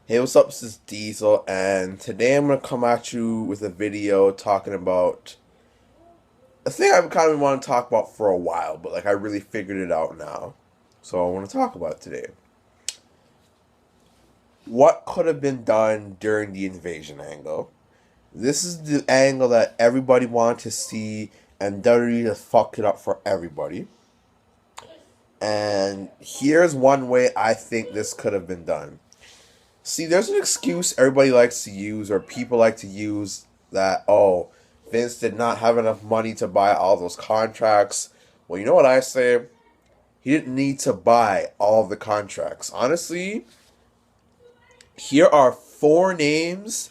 Hey, what's up? This is Diesel, and today I'm gonna come at you with a video talking about a thing I've kind of wanted to talk about for a while, but I really figured it out now, so I want to talk about it today. What could have been done during the invasion angle? This is the angle that everybody wanted to see, and WWE just fucked it up for everybody. And here's one way I think this could have been done. See, there's an excuse everybody likes to use, or people like to use, that, oh, Vince did not have enough money to buy all those contracts. Well, you know what I say? He didn't need to buy all the contracts. Honestly, here are four names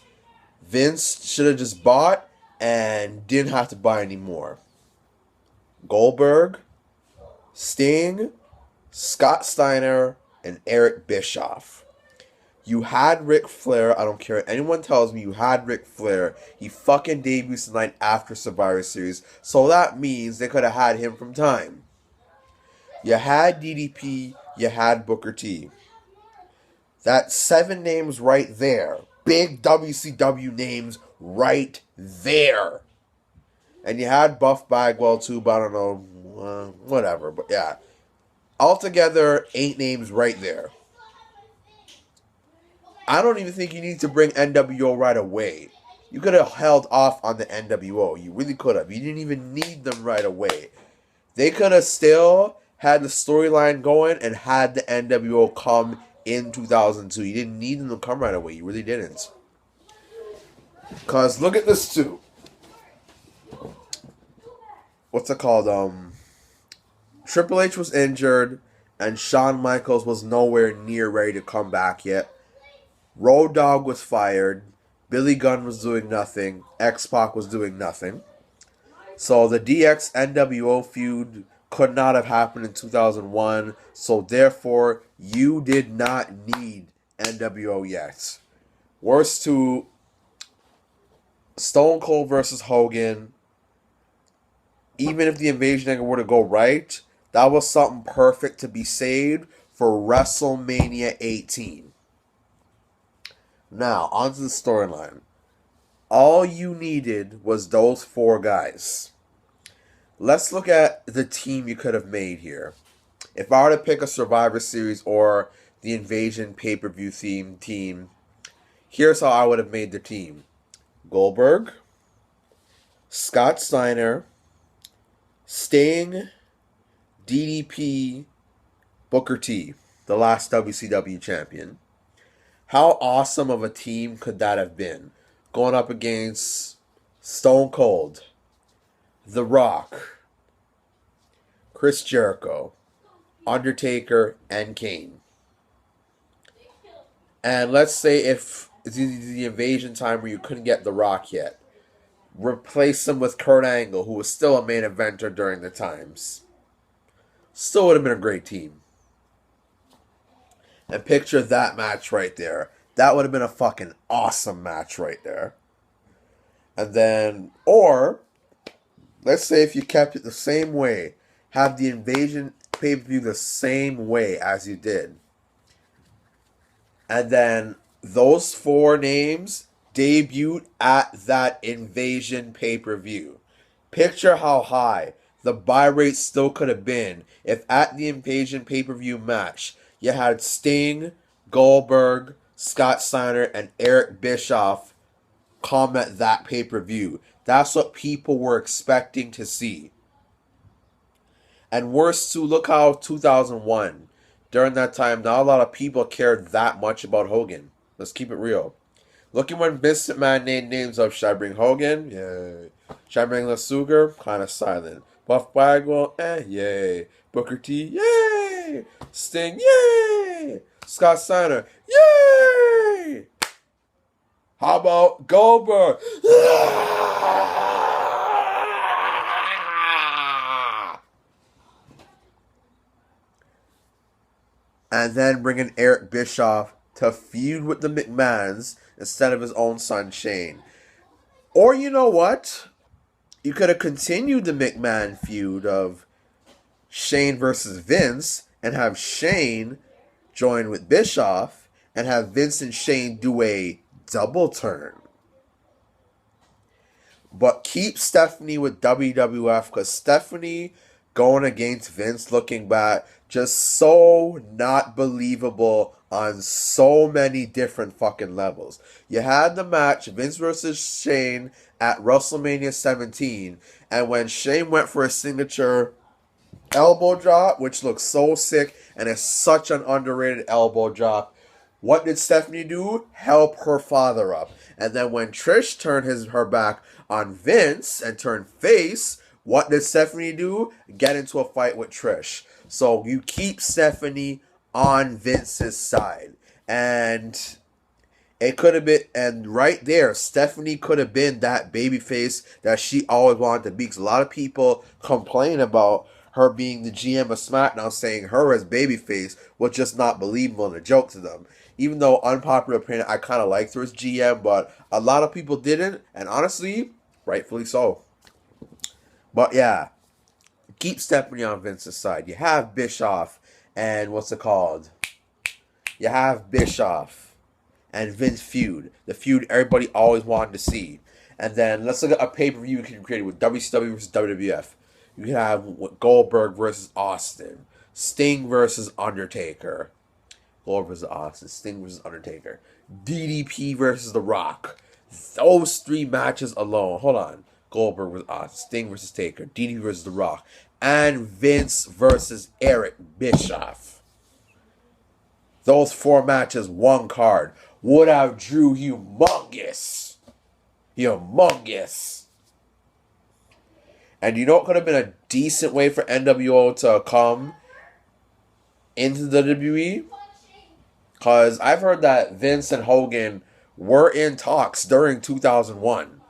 Vince should have just bought and didn't have to buy anymore: Goldberg, Sting, Scott Steiner, and Eric Bischoff. You had Ric Flair. I don't care what anyone tells me. You had Ric Flair. He fucking debuts the night after Survivor Series. So that means they could have had him from time. You had DDP. You had Booker T. That's seven names right there. Big WCW names right there. And you had Buff Bagwell too, but I don't know. Whatever. But yeah. Altogether, 8 names right there. I don't even think you need to bring NWO right away. You could have held off on the NWO. You really could have. You didn't even need them right away. They could have still had the storyline going and had the NWO come in 2002. You didn't need them to come right away. You really didn't. Because look at this too. What's it called? Triple H was injured and Shawn Michaels was nowhere near ready to come back yet. Road Dogg was fired. Billy Gunn was doing nothing. X-Pac was doing nothing. So the DX NWO feud could not have happened in 2001. So therefore, you did not need NWO yet. Worst to Stone Cold versus Hogan. Even if the invasion angle were to go right, that was something perfect to be saved for WrestleMania 18. Now, onto the storyline. All you needed was those 4 guys. Let's look at the team you could have made here. If I were to pick a Survivor Series or the Invasion pay-per-view theme team, here's how I would have made the team. Goldberg, Scott Steiner, Sting, DDP, Booker T, the last WCW champion. How awesome of a team could that have been? Going up against Stone Cold, The Rock, Chris Jericho, Undertaker, and Kane. And let's say if it's the invasion time where you couldn't get The Rock yet, replace him with Kurt Angle, who was still a main eventer during the times. Still would have been a great team. And picture that match right there. That would have been a fucking awesome match right there. And then, or, let's say if you kept it the same way, have the invasion pay-per-view the same way as you did. And then those 4 names debuted at that invasion pay-per-view. Picture how high the buy rate still could have been if at the invasion pay-per-view match you had Sting, Goldberg, Scott Steiner, and Eric Bischoff come at that pay-per-view. That's what people were expecting to see. And worse too, look how 2001, during that time, not a lot of people cared that much about Hogan. Let's keep it real. Look at when Vince McMahon named names of, should I bring Hogan? Yay. Should I bring Les Luger? Kind of silent. Buff Bagwell? Yay. Booker T? Yay. Sting? Yay. Scott Steiner? Yay. How about Goldberg? And then bringing Eric Bischoff to feud with the McMahons instead of his own son Shane. Or you know what? You could have continued the McMahon feud of Shane versus Vince and have Shane join with Bischoff and have Vince and Shane do a double turn. But keep Stephanie with WWF, because Stephanie going against Vince looking back, just so not believable on so many different fucking levels. You had the match, Vince versus Shane, at WrestleMania 17, and when Shane went for a signature elbow drop, which looks so sick and is such an underrated elbow drop, what did Stephanie do? Help her father up. And then when Trish turned her back on Vince and turned face, what did Stephanie do? Get into a fight with Trish. So you keep Stephanie on Vince's side. And it could have been, and right there, Stephanie could have been that babyface that she always wanted to be. Because a lot of people complain about her being the GM of SmackDown, saying her as babyface was just not believable and a joke to them. Even though unpopular opinion, I kind of liked her as GM, but a lot of people didn't, and honestly, rightfully so. But yeah, keep Stephanie on Vince's side. You have Bischoff and what's it called? You have Bischoff and Vince feud. The feud everybody always wanted to see. And then let's look at a pay-per-view you can create with WCW versus WWF. You can have Goldberg versus Austin. Sting versus Undertaker. Goldberg versus Austin. Sting versus Undertaker. DDP versus The Rock. Those three matches alone. Hold on. Goldberg versus Austin. Sting versus Taker. DDP versus The Rock. And Vince versus Eric Bischoff. Those four matches, one card, would have drew humongous. Humongous. And you know what could have been a decent way for NWO to come into the WWE? Because I've heard that Vince and Hogan were in talks during 2001.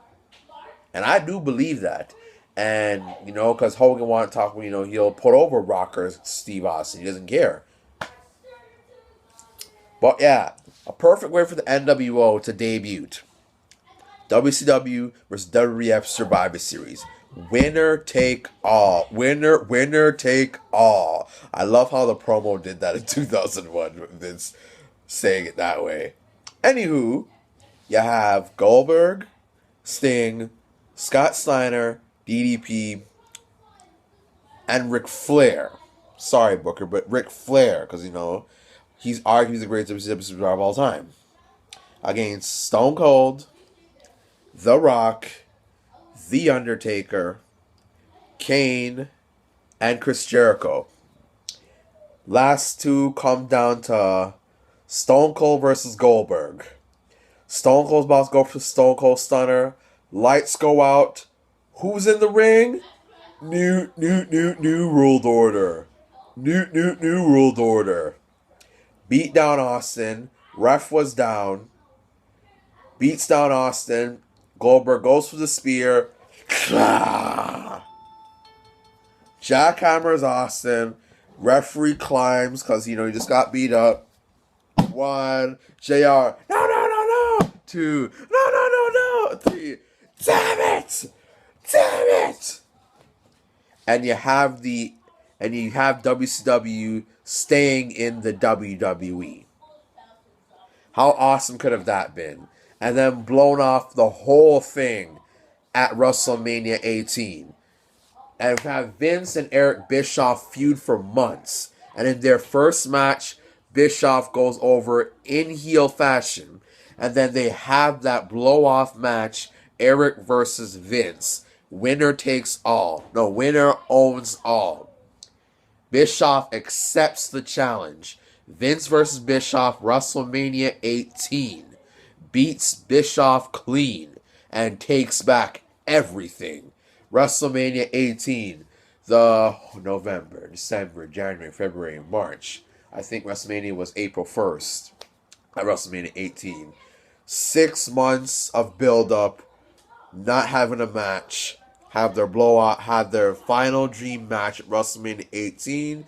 And I do believe that. And, because Hogan wanted to talk, he'll put over Rockers Steve Austin. He doesn't care. But yeah, a perfect way for the NWO to debut. WCW versus WWF Survivor Series. Winner take all. Winner take all. I love how the promo did that in 2001. Vince saying it that way. Anywho, you have Goldberg, Sting, Scott Steiner, DDP, and Ric Flair. Sorry, Booker, but Ric Flair, because, he's arguably the greatest WCW superstar of all time. Against Stone Cold, The Rock, The Undertaker, Kane, and Chris Jericho. Last two come down to Stone Cold versus Goldberg. Stone Cold's about to go for Stone Cold Stunner. Lights go out. Who's in the ring? New World Order. New World Order. Beat down Austin. Ref was down. Beats down Austin. Goldberg goes for the spear. Jackhammers Austin. Referee climbs because, he just got beat up. 1. JR. No. 2. No. 3. Damn it. And you have WCW staying in the WWE. How awesome could have that been? And then blown off the whole thing at WrestleMania 18. And have Vince and Eric Bischoff feud for months. And in their first match, Bischoff goes over in heel fashion. And then they have that blow-off match, Eric versus Vince. Winner takes all. No, winner owns all. Bischoff accepts the challenge. Vince versus Bischoff, WrestleMania 18. Beats Bischoff clean and takes back everything. WrestleMania 18. The November, December, January, February, March. I think WrestleMania was April 1st. At WrestleMania 18. 6 months of build-up. Not having a match. Have their blowout. Have their final dream match at WrestleMania 18.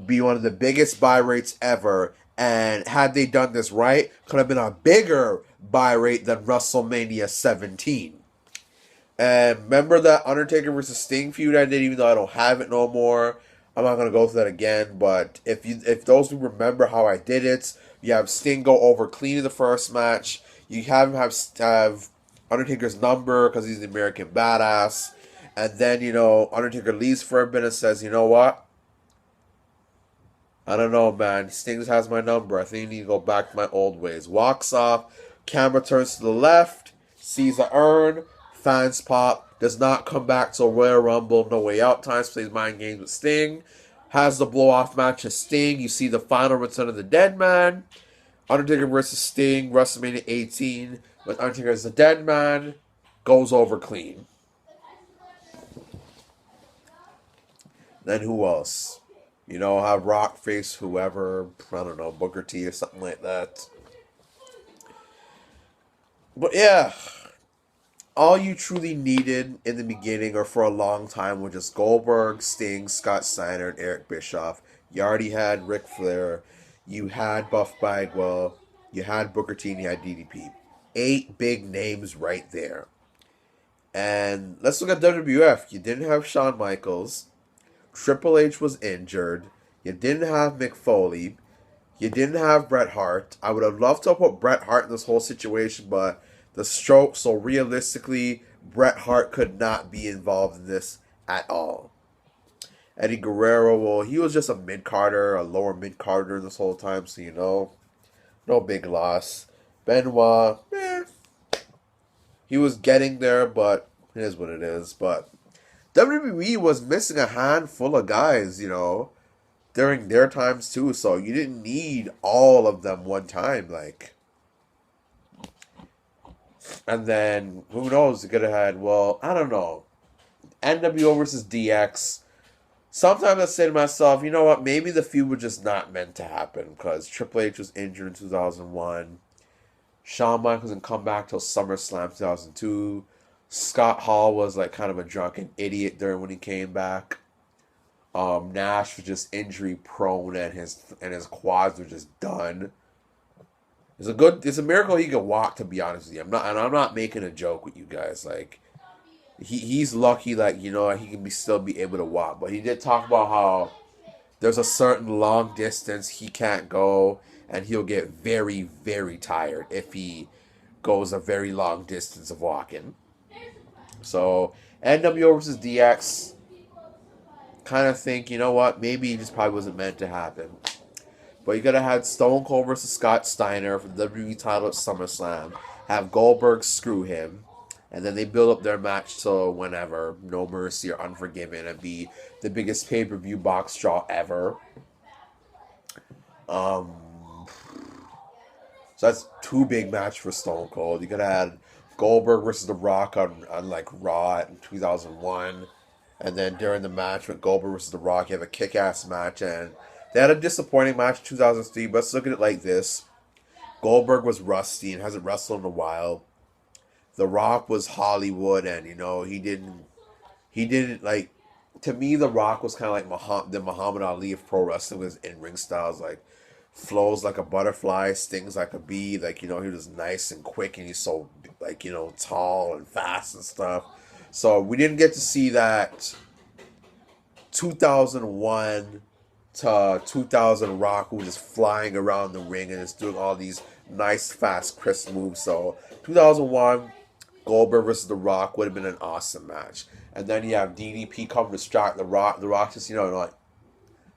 Be one of the biggest buy rates ever. And had they done this right, could have been a bigger buy rate than WrestleMania 17. And remember that Undertaker versus Sting feud I did, even though I don't have it no more. I'm not going to go through that again, but if those who remember how I did it, You have Sting go over clean in the first match. You have Undertaker's number because he's the American Badass. And then, Undertaker leaves for a bit and says, you know what? I don't know, man. Sting has my number. I think I need to go back to my old ways. Walks off. Camera turns to the left. Sees the urn. Fans pop. Does not come back to a Royal Rumble. No Way Out times. Plays mind games with Sting. Has the blow-off match with Sting. You see the final return of the Dead Man. Undertaker versus Sting. WrestleMania 18. With Undertaker as the Dead Man. Goes over clean. Then who else? Have Rock face whoever, I don't know, Booker T or something like that. But yeah, all you truly needed in the beginning or for a long time was just Goldberg, Sting, Scott Steiner, and Eric Bischoff. You already had Ric Flair, you had Buff Bagwell, you had Booker T, and you had DDP. 8 big names right there. And let's look at WWF. You didn't have Shawn Michaels. Triple H was injured. You didn't have Mick Foley. You didn't have Bret Hart. I would have loved to put Bret Hart in this whole situation, but the stroke, so realistically, Bret Hart could not be involved in this at all. Eddie Guerrero, well, he was just a mid-carder, a lower mid-carder this whole time, so no big loss. Benoit, he was getting there, but it is what it is. But WWE was missing a handful of guys, during their times too. So you didn't need all of them one time, And then who knows? You could have had. Well, I don't know. NWO versus DX. Sometimes I say to myself, you know what? Maybe the feud was just not meant to happen because Triple H was injured in 2001. Shawn Michaels didn't come back till SummerSlam 2002. Scott Hall was kind of a drunken idiot during when he came back. Nash was just injury prone and his quads were just done. It's a miracle he can walk, to be honest with you. I'm not making a joke with you guys. He's lucky he can still be able to walk. But he did talk about how there's a certain long distance he can't go and he'll get very, very tired if he goes a very long distance of walking. So, NWO versus DX, kind of think, you know what, maybe it just probably wasn't meant to happen. But you could have had Stone Cold versus Scott Steiner for the WWE title at SummerSlam, have Goldberg screw him, and then they build up their match till whenever, No Mercy or Unforgiven, and be the biggest pay-per-view box draw ever. So that's 2 big matches for Stone Cold. You could have had Goldberg versus The Rock on Raw in 2001. And then during the match with Goldberg versus The Rock, you have a kick-ass match. And they had a disappointing match in 2003, but let's look at it like this. Goldberg was rusty and hasn't wrestled in a while. The Rock was Hollywood, and, he didn't to me, The Rock was kind of like the Muhammad Ali of pro wrestling with his in-ring styles, flows like a butterfly, stings like a bee. He was nice and quick, and he's so, tall and fast and stuff. So we didn't get to see that 2001 to 2000 Rock who was just flying around the ring and just doing all these nice, fast, crisp moves. So 2001, Goldberg versus The Rock would have been an awesome match. And then you have DDP come to distract The Rock. The Rock just,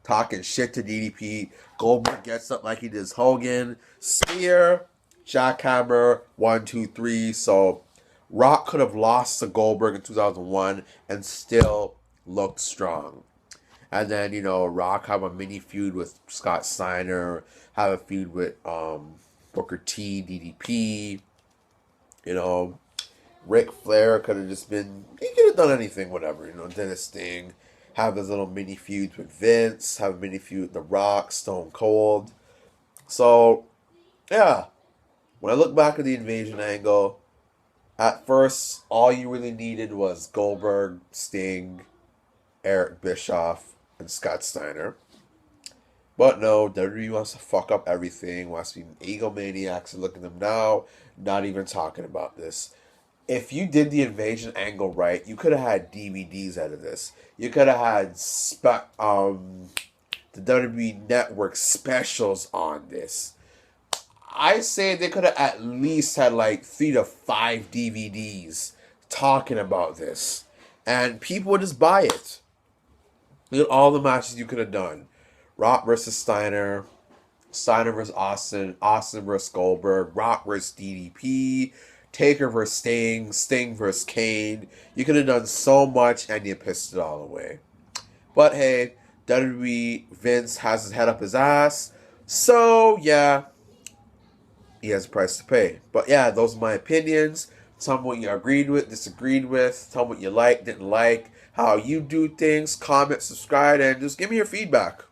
talking shit to DDP. Goldberg gets up like he does Hogan. Spear, jackhammer, 1, 2, 3. So Rock could have lost to Goldberg in 2001 and still looked strong. And then, Rock have a mini feud with Scott Steiner, have a feud with Booker T, DDP. Ric Flair could have just been, he could have done anything, whatever, Dennis Sting. Have his little mini feuds with Vince, have a mini feud with The Rock, Stone Cold. So, yeah. When I look back at the invasion angle, at first, all you really needed was Goldberg, Sting, Eric Bischoff, and Scott Steiner. But no, WWE wants to fuck up everything, wants to be egomaniacs, and look at them now, not even talking about this. If you did the invasion angle right, you could have had DVDs out of this. You could have had the WWE Network specials on this. I say they could have at least had like 3 to 5 DVDs talking about this, and people would just buy it. Look at all the matches you could have done: Rock versus Steiner, Steiner versus Austin, Austin versus Goldberg, Rock versus DDP, Taker versus Sting, Sting versus Kane. You could have done so much, and you pissed it all away. But hey, WWE Vince has his head up his ass, so yeah, he has a price to pay. But yeah, those are my opinions. Tell me what you agreed with, disagreed with. Tell me what you like, didn't like, how you do things. Comment, subscribe, and just give me your feedback.